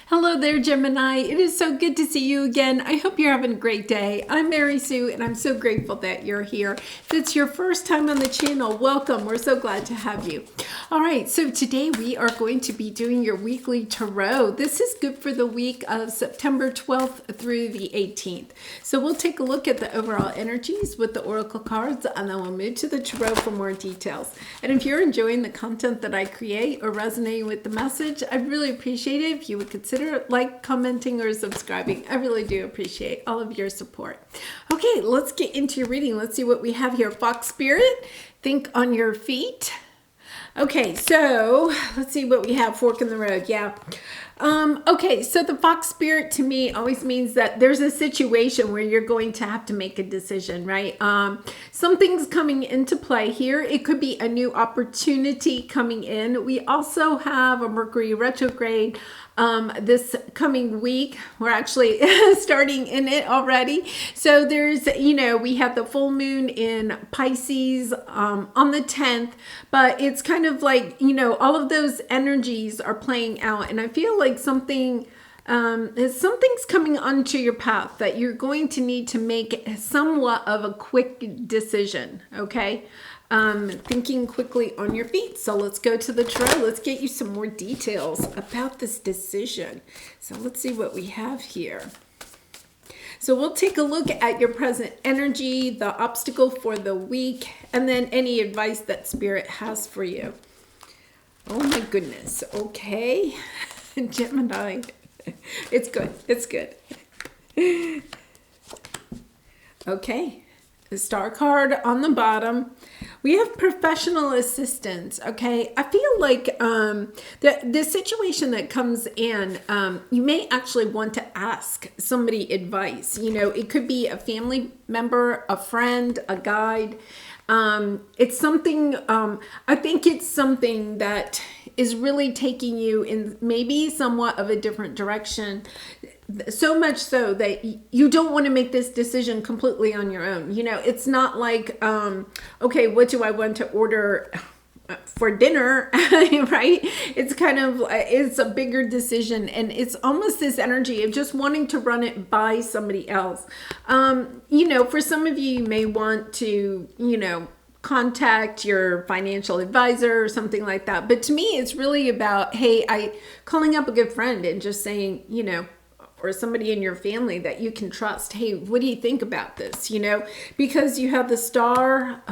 Hello there, Gemini. It is so good to see you again. I hope you're having a great day. I'm Mary Sue, and I'm so grateful that you're here. If it's your first time on the channel, welcome. We're so glad to have you. All right, so today we are going to be doing your weekly tarot. This is good for the week of September 12th through the 18th. So we'll take a look at the overall energies with the oracle cards, and then we'll move to the tarot for more details. And if you're enjoying the content that I create or resonating with the message, I'd really appreciate it if you would consider like, commenting, or subscribing. I really do appreciate all of your support. Okay, let's get into your reading. Let's see what we have here. Fox Spirit, think on your feet. Okay, so let's see what we have. Fork in the road. Yeah. Okay, so the Fox Spirit to me always means that there's a situation where you're going to have to make a decision, right? Something's coming into play here. It could be a new opportunity coming in. We also have a Mercury retrograde this coming week. We're actually starting in it already. So there's, we have the full moon in Pisces on the 10th, but it's kind of like, all of those energies are playing out. And I feel like something's coming onto your path that you're going to need to make somewhat of a quick decision. Okay. Thinking quickly on your feet. So let's go to the tarot. Let's get you some more details about this decision. So let's see what we have here. So we'll take a look at your present energy, the obstacle for the week, and then any advice that Spirit has for you. Oh my goodness. Okay. Gemini. It's good. It's good. Okay. The star card on the bottom. We have professional assistance. Okay. I feel like the situation that comes in, you may actually want to ask somebody advice. It could be a family member, a friend, a guide. It's something, I think it's something that is really taking you in maybe somewhat of a different direction. So much so that you don't want to make this decision completely on your own. It's not like, okay, what do I want to order for dinner, right? It's kind of, it's a bigger decision, and it's almost this energy of just wanting to run it by somebody else. For some of you, you may want to, contact your financial advisor or something like that. But to me, it's really about, hey, calling up a good friend and just saying, or somebody in your family that you can trust. Hey, what do you think about this? Because you have the star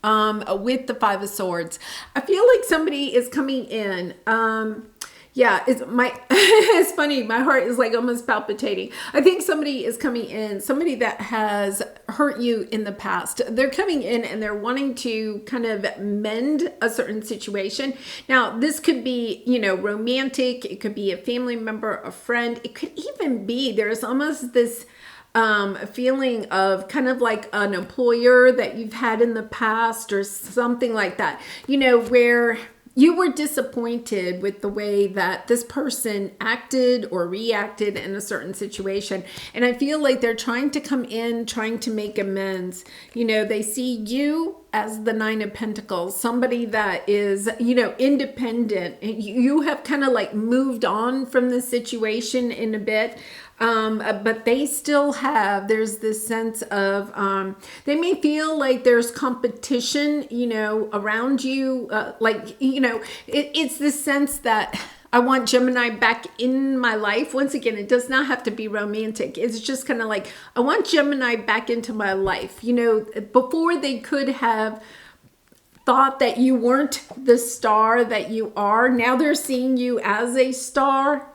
with the Five of Swords. I feel like somebody is coming in. It's funny. My heart is like almost palpitating. I think somebody is coming in, somebody that has hurt you in the past. They're coming in and they're wanting to kind of mend a certain situation. Now, this could be, romantic. It could be a family member, a friend. It could even be, there's almost this feeling of kind of like an employer that you've had in the past or something like that, where you were disappointed with the way that this person acted or reacted in a certain situation. And I feel like they're trying to come in, trying to make amends. They see you as the Nine of Pentacles, somebody that is, independent. You have kind of like moved on from the situation in a bit. But they still have, there's this sense of, they may feel like there's competition, around you. It's this sense that I want Gemini back in my life. Once again, it does not have to be romantic. It's just kind of like, I want Gemini back into my life. Before they could have thought that you weren't the star that you are. Now they're seeing you as a star.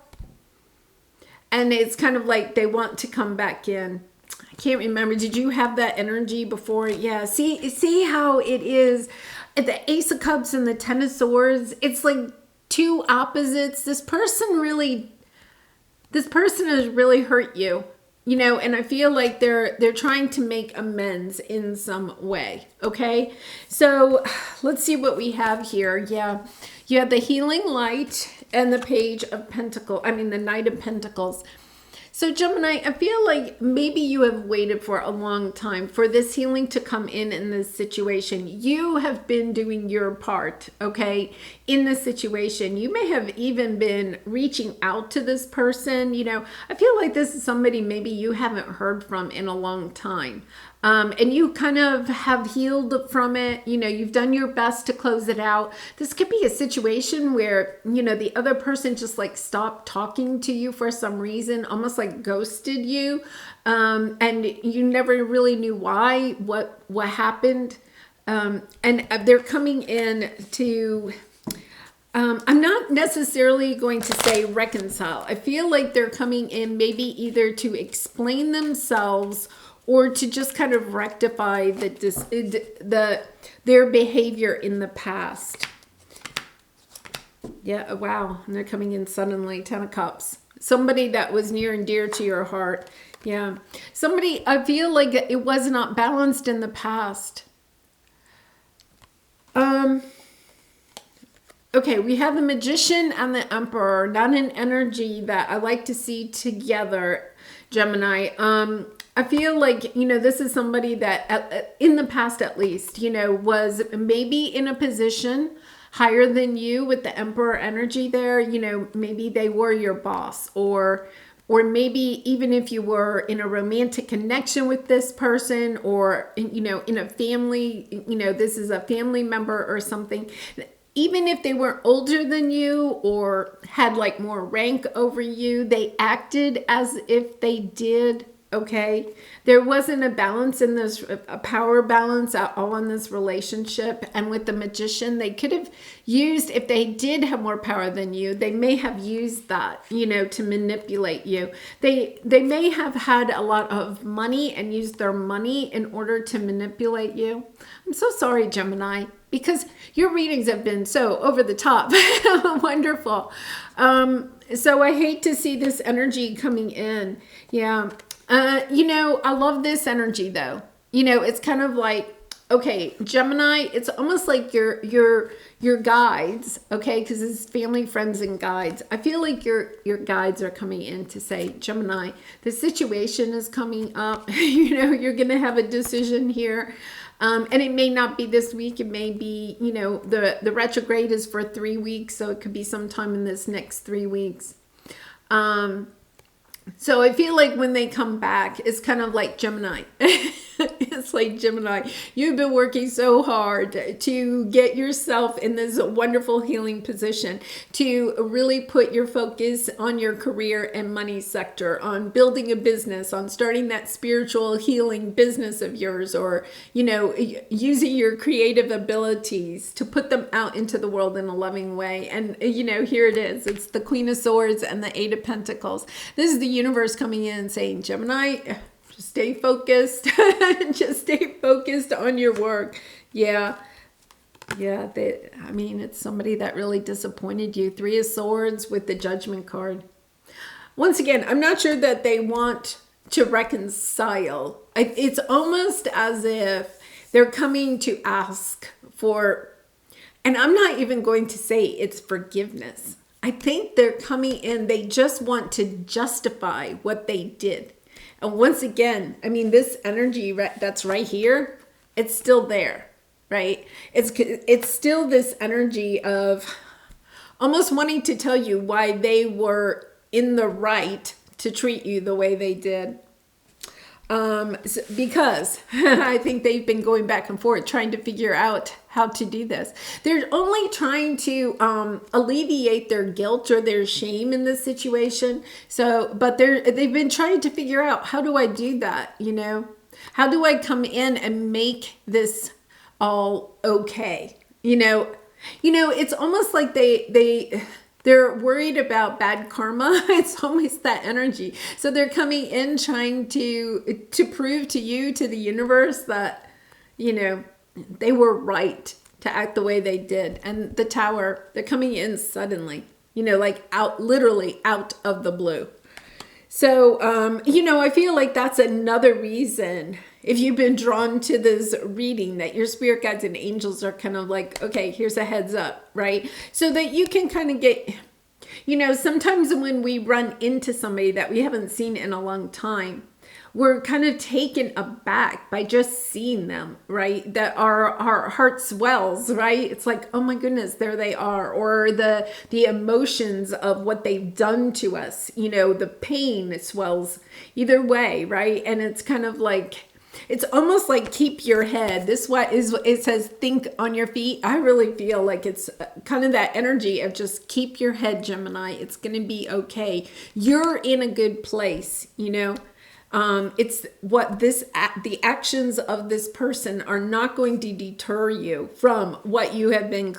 And it's kind of like they want to come back in. I can't remember. Did you have that energy before? Yeah. See how it is. The Ace of Cups and the Ten of Swords. It's like two opposites. This person has really hurt you. And I feel like they're trying to make amends in some way. Okay. So let's see what we have here. Yeah. You have the Healing Light and the Page of Pentacles. The Knight of Pentacles. So Gemini, I feel like maybe you have waited for a long time for this healing to come in this situation. You have been doing your part, okay, in this situation. You may have even been reaching out to this person. You know, I feel like this is somebody maybe you haven't heard from in a long time. And you kind of have healed from it. You know, you've done your best to close it out. This could be a situation where, you know, the other person just like stopped talking to you for some reason, almost like ghosted you. And you never really knew why, what happened. And they're coming in to, I'm not necessarily going to say reconcile. I feel like they're coming in maybe either to explain themselves or to just kind of rectify their behavior in the past. Yeah, wow. And they're coming in suddenly, 10 of Cups. Somebody that was near and dear to your heart. Yeah. Somebody, I feel like it was not balanced in the past. Okay, we have the Magician and the Emperor, not an energy that I like to see together, Gemini. I feel like, you know, this is somebody that in the past, at least, you know, was maybe in a position higher than you with the Emperor energy there. You know, maybe they were your boss, or maybe even if you were in a romantic connection with this person, or, you know, in a family, you know, this is a family member or something. Even if they were older than you or had like more rank over you, they acted as if they did. Okay, there wasn't a balance in this, a power balance at all in this relationship. And with the Magician, they could have used, if they did have more power than you, they may have used that, you know, to manipulate you. They may have had a lot of money and used their money in order to manipulate you. I'm so sorry, Gemini, because your readings have been so over the top. Wonderful. So I hate to see this energy coming in. Yeah. You know, I love this energy though. You know, it's kind of like, okay, Gemini, it's almost like your guides, okay? Because it's family, friends, and guides. I feel like your guides are coming in to say, Gemini, the situation is coming up. You know, you're going to have a decision here. And it may not be this week. It may be, you know, the retrograde is for 3 weeks. So it could be sometime in this next 3 weeks. So I feel like when they come back, it's kind of like Gemini. It's like, Gemini, you've been working so hard to get yourself in this wonderful healing position, to really put your focus on your career and money sector, on building a business, on starting that spiritual healing business of yours, or, you know, using your creative abilities to put them out into the world in a loving way. And, you know, here it is. It's the Queen of Swords and the Eight of Pentacles. This is the universe coming in and saying, Gemini, just stay focused. Just stay focused on your work. Yeah. Yeah. I mean, it's somebody that really disappointed you. 3 of Swords with the Judgment card. Once again, I'm not sure that they want to reconcile. It's almost as if they're coming to ask for, and I'm not even going to say it's forgiveness. I think they're coming in, they just want to justify what they did. And once again, I mean, this energy that's right here, it's still there, right? It's still this energy of almost wanting to tell you why they were in the right to treat you the way they did. Because I think they've been going back and forth trying to figure out how to do this. They're only trying to alleviate their guilt or their shame in this situation. So, but they've been trying to figure out, how do I do that? You know, how do I come in and make this all okay? You know, it's almost like they're worried about bad karma. It's almost that energy. So they're coming in trying to prove to you, to the universe, that, you know, they were right to act the way they did. And the Tower, they're coming in suddenly, you know, like literally out of the blue. So, you know, I feel like that's another reason, if you've been drawn to this reading, that your spirit guides and angels are kind of like, okay, here's a heads up, right? So that you can kind of get, sometimes when we run into somebody that we haven't seen in a long time, we're kind of taken aback by just seeing them, right? That our heart swells, right? It's like, oh my goodness, there they are. Or the emotions of what they've done to us, the pain swells either way, right? And it's kind of like, it's almost like keep your head. It says think on your feet. I really feel like it's kind of that energy of just keep your head, Gemini. It's going to be okay. You're in a good place, it's the actions of this person are not going to deter you from what you have been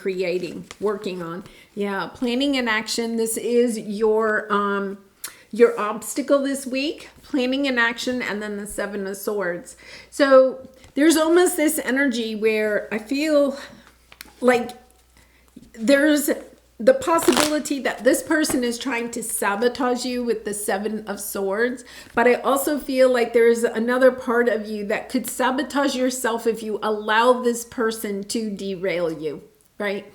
working on. Yeah, planning and action. This is your obstacle this week, planning and action, and then the Seven of Swords. So there's almost this energy where I feel like there's the possibility that this person is trying to sabotage you with the Seven of Swords, but I also feel like there's another part of you that could sabotage yourself if you allow this person to derail you, right?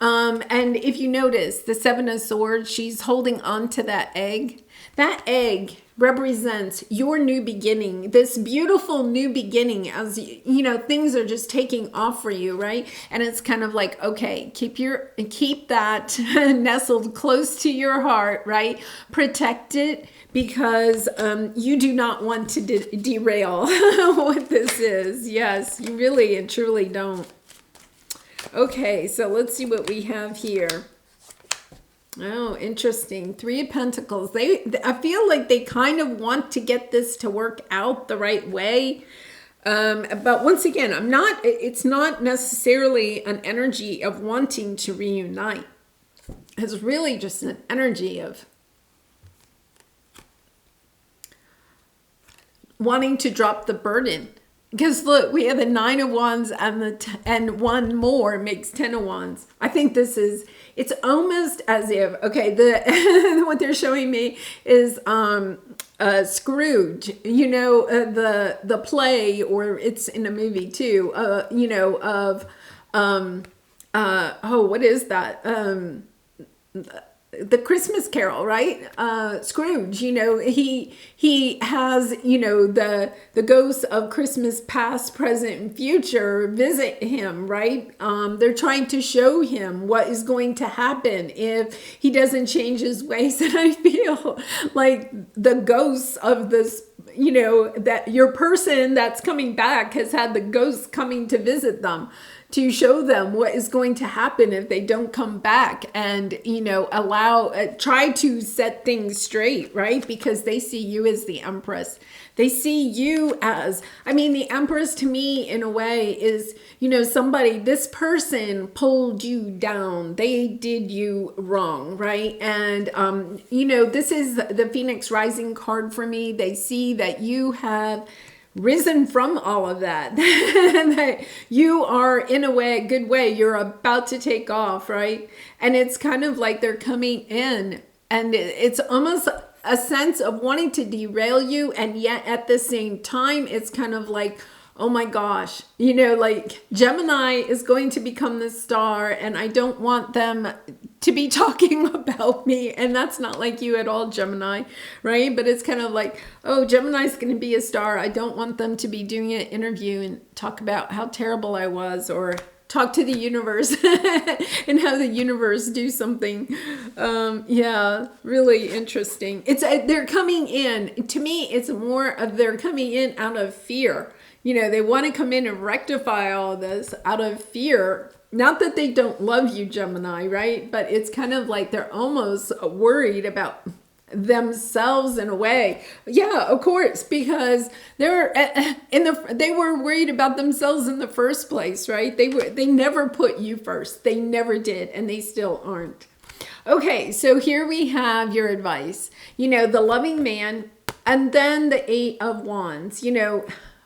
And if you notice, the Seven of Swords, she's holding on to that egg. That egg represents your new beginning, this beautiful new beginning as, things are just taking off for you, right? And it's kind of like, okay, keep that nestled close to your heart, right? Protect it because you do not want to derail what this is. Yes, you really and truly don't. Okay, so let's see what we have here. Oh, interesting. Three of Pentacles. I feel like they kind of want to get this to work out the right way. But once again, it's not necessarily an energy of wanting to reunite. It's really just an energy of wanting to drop the burden. Because look, we have the Nine of Wands and one more makes 10 of Wands. I think it's almost as if, okay, what they're showing me is Scrooge, the play, or it's in a movie too, what is that? The Christmas Carol, right? Scrooge, he has, the ghosts of Christmas past, present, and future visit him, right? They're trying to show him what is going to happen if he doesn't change his ways. And I feel like the ghosts of this, that your person that's coming back has had the ghosts coming to visit them, to show them what is going to happen if they don't come back and, try to set things straight, right? Because they see you as the Empress. They see you as, the Empress to me in a way is, this person pulled you down. They did you wrong, right? And, this is the Phoenix Rising card for me. They see that you have risen from all of that, that you are in a good way, you're about to take off, right? And it's kind of like they're coming in and it's almost a sense of wanting to derail you. And yet at the same time, it's kind of like, oh my gosh, like Gemini is going to become the star and I don't want them to be talking about me. And that's not like you at all, Gemini, right? But it's kind of like, oh, Gemini's going to be a star. I don't want them to be doing an interview and talk about how terrible I was, or talk to the universe and have the universe do something. Yeah, really interesting. They're coming in. To me, it's more of they're coming in out of fear. They want to come in and rectify all this out of fear. Not that they don't love you, Gemini, right? But it's kind of like they're almost worried about themselves in a way. Yeah, of course, because they were worried about themselves in the first place, right? They never put you first. They never did, and they still aren't. Okay, so here we have your advice. The loving man, and then the Eight of Wands.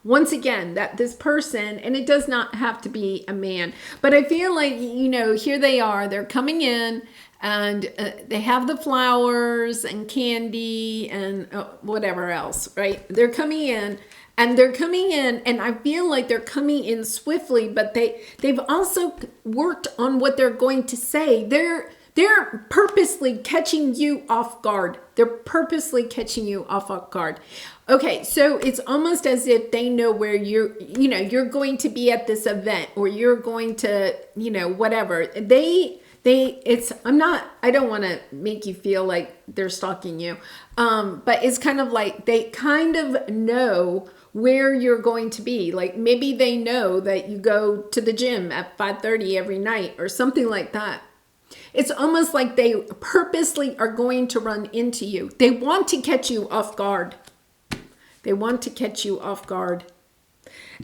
Once again, that this person, and it does not have to be a man, but I feel like, here they are, they're coming in and they have the flowers and candy and whatever else, right? They're coming in and I feel like they're coming in swiftly, but they've also worked on what they're going to say. They're They're purposely catching you off guard. They're purposely catching you off guard. Okay, so it's almost as if they know where you're going to be at this event, or you're going to, whatever. I don't want to make you feel like they're stalking you. But it's kind of like they kind of know where you're going to be. Like maybe they know that you go to the gym at 5:30 every night or something like that. It's almost like they purposely are going to run into you. They want to catch you off guard. They want to catch you off guard.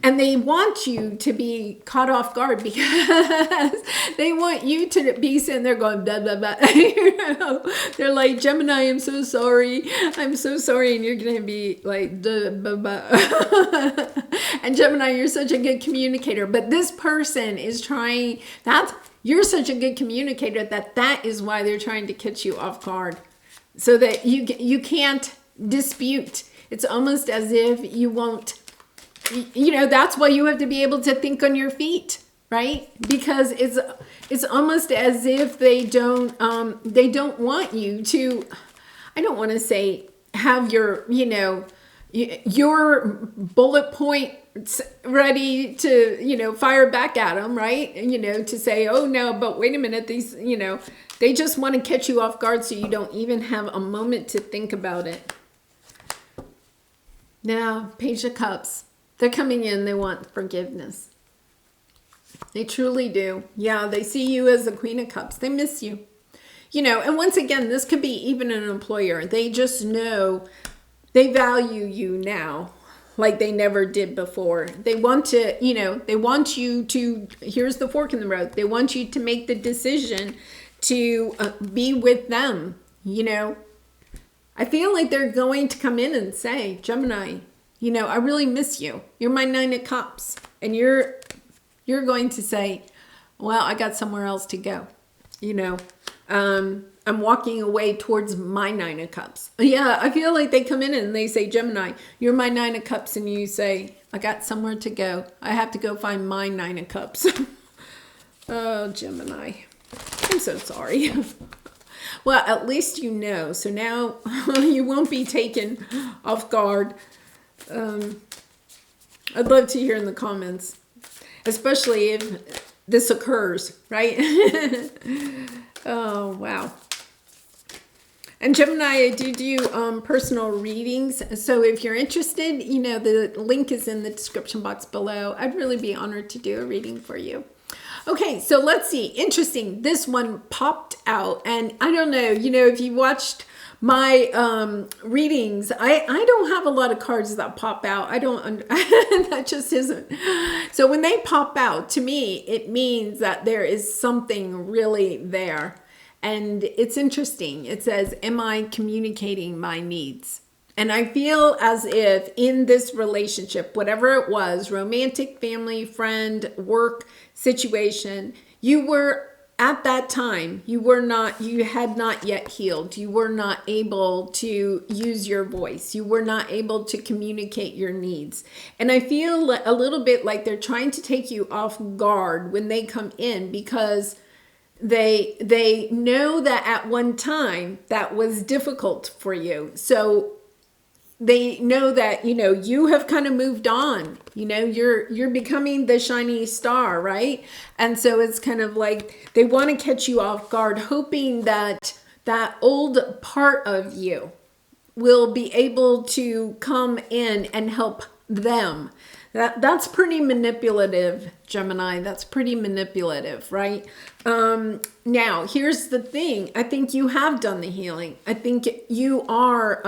And they want you to be caught off guard because they want you to be sitting there going, blah, blah, blah. They're like, Gemini, I'm so sorry. I'm so sorry. And you're going to be like, blah, blah, blah. And Gemini, you're such a good communicator. But this person is trying, you're such a good communicator that is why they're trying to catch you off guard. So that you can't dispute. It's almost as if you won't. That's why you have to be able to think on your feet, right? Because it's almost as if they don't want you to, I don't want to say have your bullet points ready to, fire back at them, right? To say, oh no, but wait a minute, these, they just want to catch you off guard so you don't even have a moment to think about it. Now, Page of Cups. They're coming in, they want forgiveness. They truly do. Yeah, they see you as the Queen of Cups. They miss you. And once again, this could be even an employer. They just know they value you now like they never did before. They want to, they want you to, here's the fork in the road. They want you to make the decision to be with them, I feel like they're going to come in and say, Gemini, I really miss you. You're my 9 of Cups. And you're going to say, well, I got somewhere else to go. I'm walking away towards my 9 of Cups. Yeah, I feel like they come in and they say, Gemini, you're my 9 of Cups. And you say, I got somewhere to go. I have to go find my 9 of Cups. Oh, Gemini. I'm so sorry. Well, at least you know. So now you won't be taken off guard. I'd love to hear in the comments, especially if this occurs, right? Oh, wow. And Gemini, I do personal readings. So if you're interested, the link is in the description box below. I'd really be honored to do a reading for you. Okay, so let's see. Interesting. This one popped out. And I don't know, if you watched my readings, I don't have a lot of cards that pop out. That just isn't. So when they pop out, to me, it means that there is something really there. And it's interesting. It says, am I communicating my needs? And I feel as if in this relationship, whatever it was, romantic, family, friend, work situation, you were at that time, you had not yet healed. You were not able to use your voice. You were not able to communicate your needs. And I feel a little bit like they're trying to take you off guard when they come in, because they know that at one time that was difficult for you. So they know that, you have kind of moved on, you're becoming the shiny star, right? And so it's kind of like they want to catch you off guard, hoping that that old part of you will be able to come in and help them. That's pretty manipulative, Gemini. That's pretty manipulative, right? Now, here's the thing. I think you have done the healing. I think you are,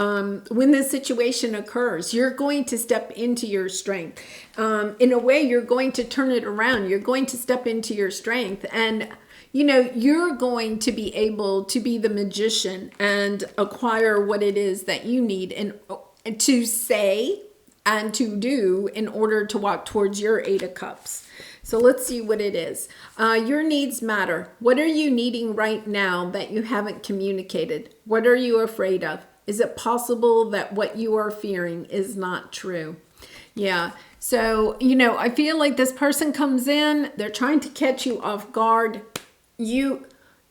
when this situation occurs, you're going to step into your strength. In a way, you're going to turn it around. You're going to step into your strength. And, you're going to be able to be the magician and acquire what it is that you need and to say and to do in order to walk towards your 8 of Cups. So let's see what it is. Your needs matter. What are you needing right now that you haven't communicated? What are you afraid of? Is it possible that what you are fearing is not true? Yeah. So, I feel like this person comes in, they're trying to catch you off guard.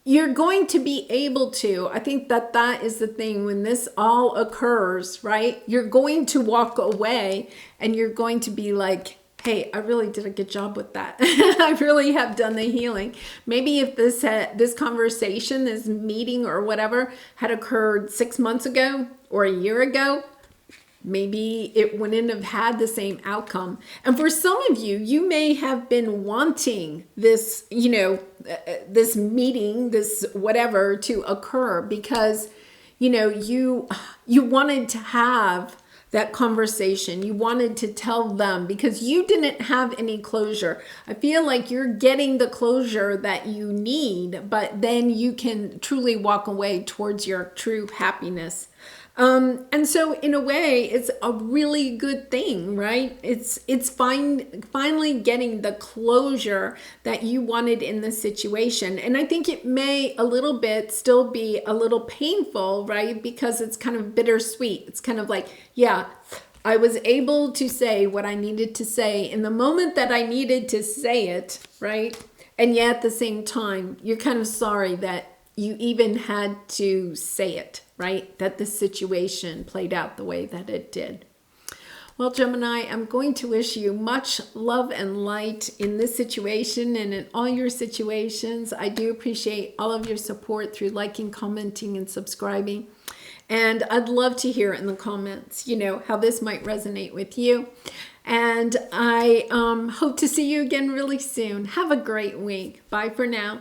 you're going to be able to, I think that that is the thing when this all occurs, right? You're going to walk away and you're going to be like, hey, I really did a good job with that. I really have done the healing. Maybe if this conversation, this meeting or whatever had occurred 6 months ago or a year ago, maybe it wouldn't have had the same outcome. And for some of you, you may have been wanting this, this meeting, this whatever to occur because, you wanted to have that conversation. You wanted to tell them because you didn't have any closure. I feel like you're getting the closure that you need, but then you can truly walk away towards your true happiness. And so in a way, it's a really good thing, right? It's finally getting the closure that you wanted in the situation. And I think it may a little bit still be a little painful, right? Because it's kind of bittersweet. It's kind of like, yeah, I was able to say what I needed to say in the moment that I needed to say it, right? And yet at the same time, you're kind of sorry that you even had to say it, right? That the situation played out the way that it did. Well, Gemini, I'm going to wish you much love and light in this situation and in all your situations. I do appreciate all of your support through liking, commenting, and subscribing. And I'd love to hear in the comments, how this might resonate with you. And I hope to see you again really soon. Have a great week. Bye for now.